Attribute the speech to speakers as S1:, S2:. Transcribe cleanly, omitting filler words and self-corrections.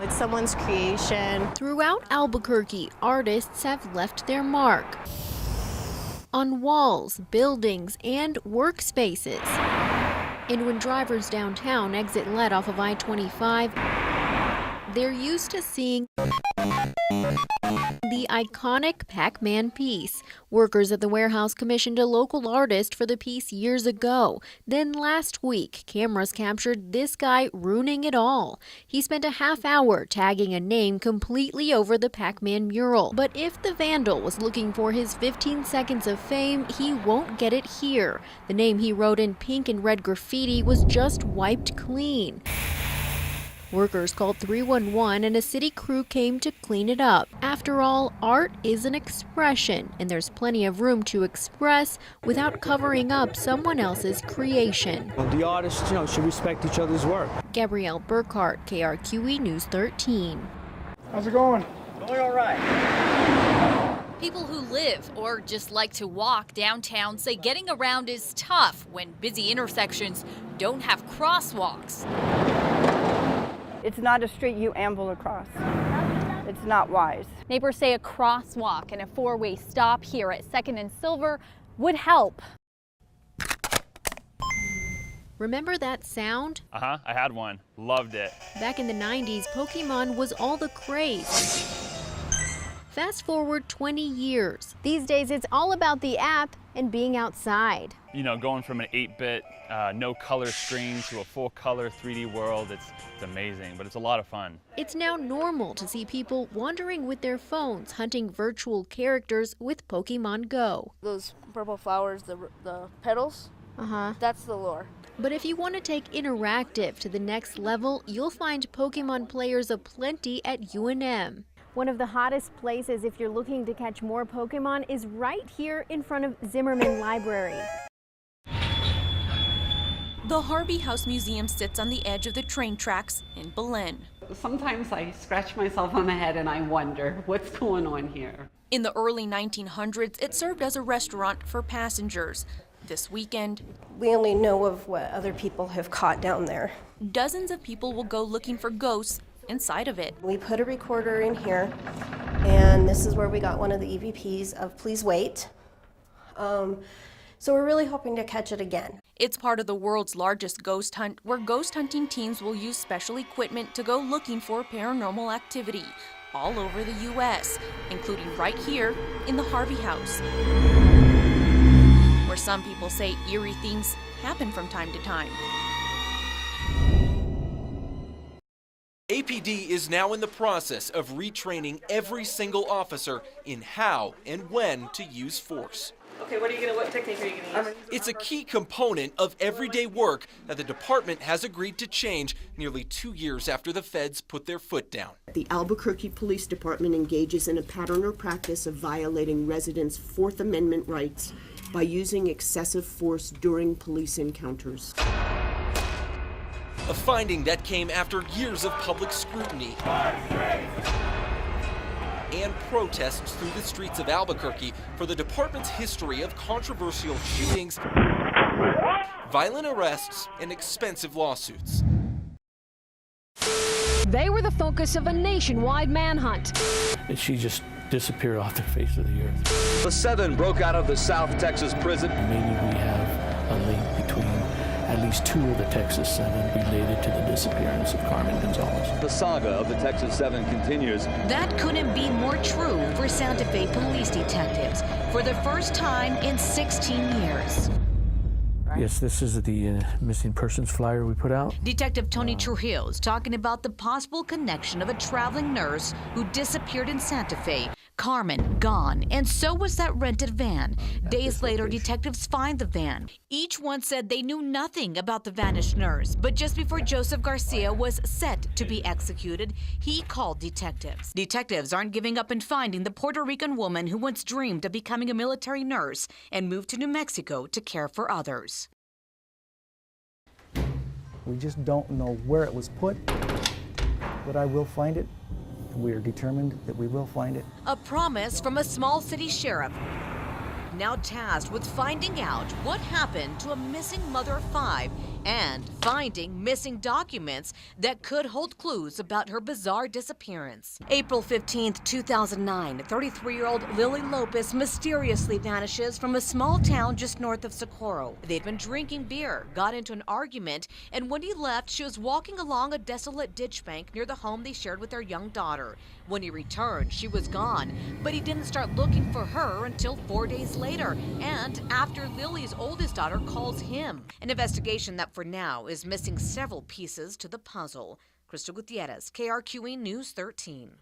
S1: It's someone's creation.
S2: Throughout Albuquerque, artists have left their mark on walls, buildings, and workspaces. And when drivers downtown exit lead off of I-25, they're used to seeing the iconic Pac-Man piece. Workers at the warehouse commissioned a local artist for the piece years ago. Then last week, cameras captured this guy ruining it all. He spent a half hour tagging a name completely over the Pac-Man mural. But if the vandal was looking for his 15 seconds of fame, he won't get it here. The name he wrote in pink and red graffiti was just wiped clean. Workers called 311 and a city crew came to clean it up. After all, art is an expression, and there's plenty of room to express without covering up someone else's creation.
S3: The artists, should respect each other's work.
S2: Gabrielle Burkhart, KRQE News 13.
S4: How's it going?
S5: Going all right.
S6: People who live or just like to walk downtown say getting around is tough when busy intersections don't have crosswalks.
S7: It's not a street you amble across. It's not wise.
S8: Neighbors say a crosswalk and a four-way stop here at 2nd and Silver would help.
S2: Remember that sound?
S5: I had one. Loved it.
S2: Back in the 90s, Pokemon was all the craze. Fast forward 20 years.
S8: These days, it's all about the app and being outside.
S5: Going from an 8-bit, no color screen to a full color 3D world, it's amazing, but it's a lot of fun.
S2: It's now normal to see people wandering with their phones, hunting virtual characters with Pokemon Go.
S9: Those purple flowers, the petals, that's the lure.
S2: But if you want to take interactive to the next level, you'll find Pokemon players aplenty at UNM.
S8: One of the hottest places if you're looking to catch more Pokemon is right here in front of Zimmerman Library.
S10: The Harvey House Museum sits on the edge of the train tracks in Belen.
S11: Sometimes I scratch myself on the head and I wonder what's going on here.
S10: In the early 1900s, it served as a restaurant for passengers. This weekend,
S1: We only know of what other people have caught down there.
S10: dozens of people will go looking for ghosts inside of it.
S1: We put a recorder in here, and this is where we got one of the EVPs of Please Wait. So we're really hoping to catch it again.
S10: It's part of the world's largest ghost hunt, where ghost hunting teams will use special equipment to go looking for paranormal activity all over the U.S., including right here in the Harvey House, where some people say eerie things happen from time to time.
S12: APD is now in the process of retraining every single officer in how and when to use force.
S9: Okay, what technique are you going to use?
S12: It's a key component of everyday work that the department has agreed to change nearly 2 years after the feds put their foot down.
S13: The Albuquerque Police Department engages in a pattern or practice of violating residents' Fourth Amendment rights by using excessive force during police encounters.
S12: A finding that came after years of public scrutiny and protests through the streets of Albuquerque for the department's history of controversial shootings, violent arrests, and expensive lawsuits.
S14: They were the focus of a nationwide manhunt.
S3: And she just disappeared off the face of the earth.
S15: The 7 broke out of the South Texas prison.
S3: Maybe we have a link between at least 2 of the Texas 7 related to the disappearance of Carmen Gonzalez.
S15: The saga of the Texas 7 continues.
S16: That couldn't be more true for Santa Fe police detectives for the first time in 16 years.
S3: Yes, this is the missing persons flyer we put out.
S16: Detective Tony Trujillo is talking about the possible connection of a traveling nurse who disappeared in Santa Fe. Carmen gone, and so was that rented van. Days later, detectives find the van. Each one said they knew nothing about the vanished nurse, but just before Joseph Garcia was set to be executed, he called detectives. Detectives aren't giving up in finding the Puerto Rican woman who once dreamed of becoming a military nurse and moved to New Mexico to care for others.
S17: We just don't know where it was put, but I will find it. We are determined that we will find it.
S16: A promise from a small city sheriff, now tasked with finding out what happened to a missing mother of 5 and finding missing documents that could hold clues about her bizarre disappearance. April 15th, 2009, 33-year-old Lily Lopez mysteriously vanishes from a small town just north of Socorro. They'd been drinking beer, got into an argument, and when he left, she was walking along a desolate ditch bank near the home they shared with their young daughter. When he returned, she was gone, but he didn't start looking for her until 4 days later, and after Lily's oldest daughter calls him. An investigation that for now is missing several pieces to the puzzle. Crystal Gutierrez, KRQE News 13.